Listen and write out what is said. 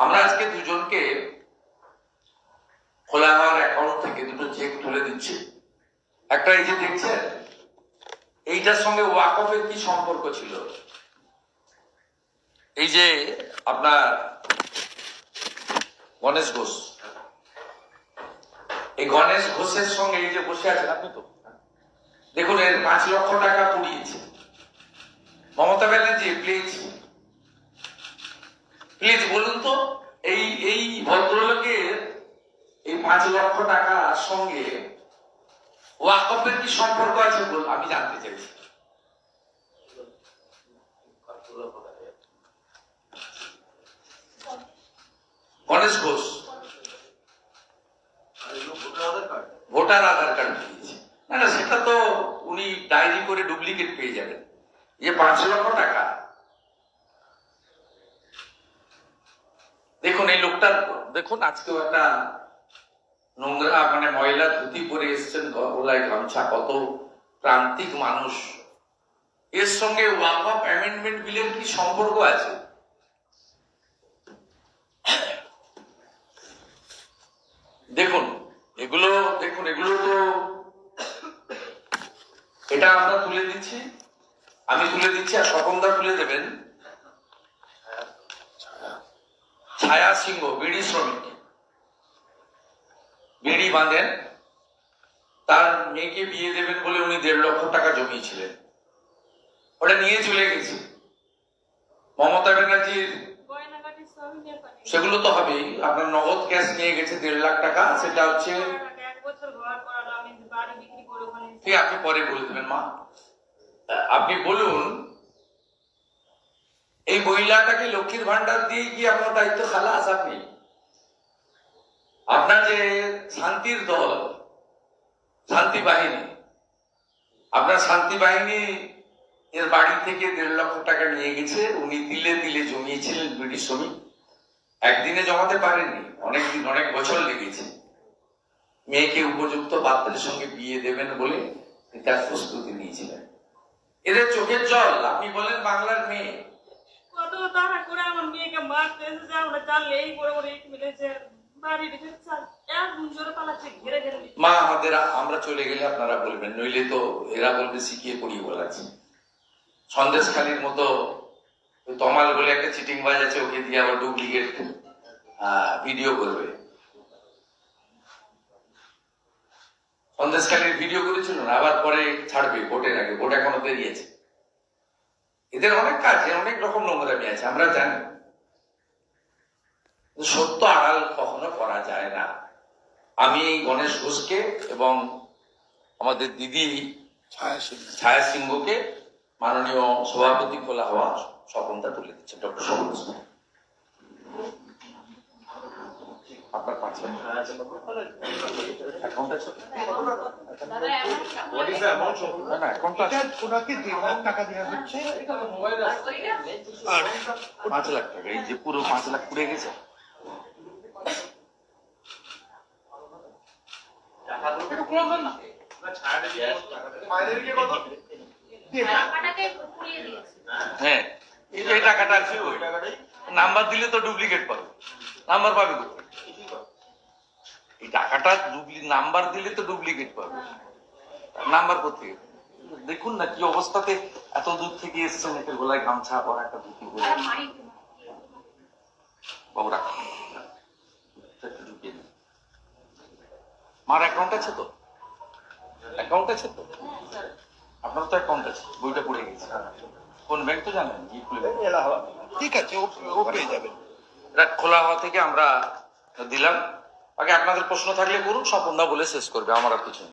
আমরা আজকে দুজনকে খোলা হওয়ার অ্যাকাউন্ট থেকে দুটো চেক তুলে দিচ্ছি। একটা এই যে দেখছেন, এইটার সঙ্গে ওয়াকফের কি সম্পর্ক ছিল? এই যে আপনার গণেশ ঘোষ, এই গণেশ ঘোষের সঙ্গে এই যে বসে আছেন আপনি, তো দেখুন এর 5 লক্ষ টাকা পুড়িয়েছে মমতা ব্যানার্জি। প্লিজ বলুন তো, এই ভদ্রলোকের এই 5 লক্ষ টাকার সঙ্গে ওয়াকফের কি সম্পর্ক আছে বল, আমি জানতে চাইছি। গণেশ ঘোষ ভোটার আধার কার্ড দিয়েছে, না না সেটা তো উনি ডায়েরি করে ডুপ্লিকেট পেয়ে যাবেন। যে 5 লক্ষ টাকা, দেখুন এই লোকটার, দেখুন আজকেও একটা নোংরা মানে ময়লা ধুতি পরে এসছেন, গলায় গামছা, কত প্রান্তিক মানুষ। এর সঙ্গে ওয়াকফ অ্যামেন্ডমেন্ট বিলের কি সম্পর্ক আছে? দেখুন এগুলো তো এটা আমরা তুলে দিচ্ছি, আমি তুলে দিচ্ছি, আর স্বপনদা তুলে দেবেন। ছায়া সিংহ বিড়ি শ্রমিক, বিড়ি বাঁধেন, তার মেয়েকে বিয়ে দেবেন বলে উনি 1.5 লক্ষ টাকা জমিয়েছিলেন, ওটা নিয়ে চলে গেছে মমতা ব্যানার্জির। সেগুলো তো হবেই, আপনার নগদ ক্যাশ নিয়ে গেছে 1.5 লাখ টাকা, সেটা হচ্ছে ঠিক। আপনি পরে বলে দেবেন মা, আপনি বলুন এই মহিলাটাকে লক্ষ্মীর ভান্ডার দিয়ে কি আপনার দায়িত্ব খালাস? আপনি আপনার যে শান্তির দল, শান্তি বাহিনী, আপনার শান্তি বাহিনী এর বাড়ি থেকে 1.5 লক্ষ টাকা নিয়ে গেছে, উনি তিলে তিলে জমিয়েছিলেন বিড়ি শ্রমিক, একদিনে জমাতে পারেননি, অনেকদিন, অনেক বছর লেগেছে। মেয়েকে উপযুক্ত পাত্রের সঙ্গে বিয়ে দেবেন বলে তার প্রস্তুতি নিয়েছিলেন। এদের চোখের জল, আপনি বলেন বাংলার মেয়ে কত তারা করে আমার মেয়েকে মারতে এসেছে, আমরা জানলে এই বড় বড় ইট মিলেছে বাড়ি রেখে একদম জোরে পালাচ্ছে, ঘিরে ঘিরে। মা আমাদের, আমরা চলে গেলে আপনারা বলবেন, নইলে তো এরা বলবে শিখিয়ে পড়িয়ে বলাচ্ছে। সন্দেশখালীর মতো তমাল বলে একটা চিটিং বাজ আছে, ওকে দিয়ে আবার ডুপ্লিকেট ভিডিও করবে। সন্দেশখালীর ভিডিও করেছিল না, আবার পরে ছাড়বে ভোটের আগে, ভোট এখনো বেরিয়েছে। এদের অনেক কাজে অনেক রকম নোংরামি আছে, আমরা জানি। সত্য আড়াল কখনো করা যায় না। আমি গণেশ ঘোষকে এবং আমাদের দিদি ছায়া সিংহকে মাননীয় সভাপতি খোলা হওয়া স্বপনটা তুলে দিচ্ছে। ডক্টর স্বপন আপনার 5 লাখ অ্যাকাউন্ট আছে? না অ্যাকাউন্ট আছে, ওনাকে 1.5 লাখ টাকা দেওয়া হচ্ছে আর 5 লাখ টাকা, এই যে পুরো 5 লাখ পুড়ে গেছে। হ্যাঁ এই টাকাটা আছে, ওই টাকাটাই নাম্বার দিলে তো ডুপ্লিকেট পাবে, নাম্বার পাবে কোথায়? এই টাকাটা নাম্বার দিলে তো ডুপ্লিকেট পাবে, নাম্বার কোথায়? দেখুন না কি অবস্থাতে এত দূর থেকে এসছেন, একটা গলায় গামছা পরা, একটা ধুতি পরে। বাবু রাখা মার অ্যাকাউন্ট আছে তো? অ্যাকাউন্ট আছে তো? আপনার তো অ্যাকাউন্ট আছে, বইটা পড়ে গেছে। কোন ব্যাংক তো জানেন? ঠিক আছে, ও পেয়ে যাবেন। এটা খোলা হওয়া থেকে আমরা দিলাম। আগে আপনাদের প্রশ্ন থাকলে করুন, স্বপনদা বলে শেষ করবে, আমার আর কিছু।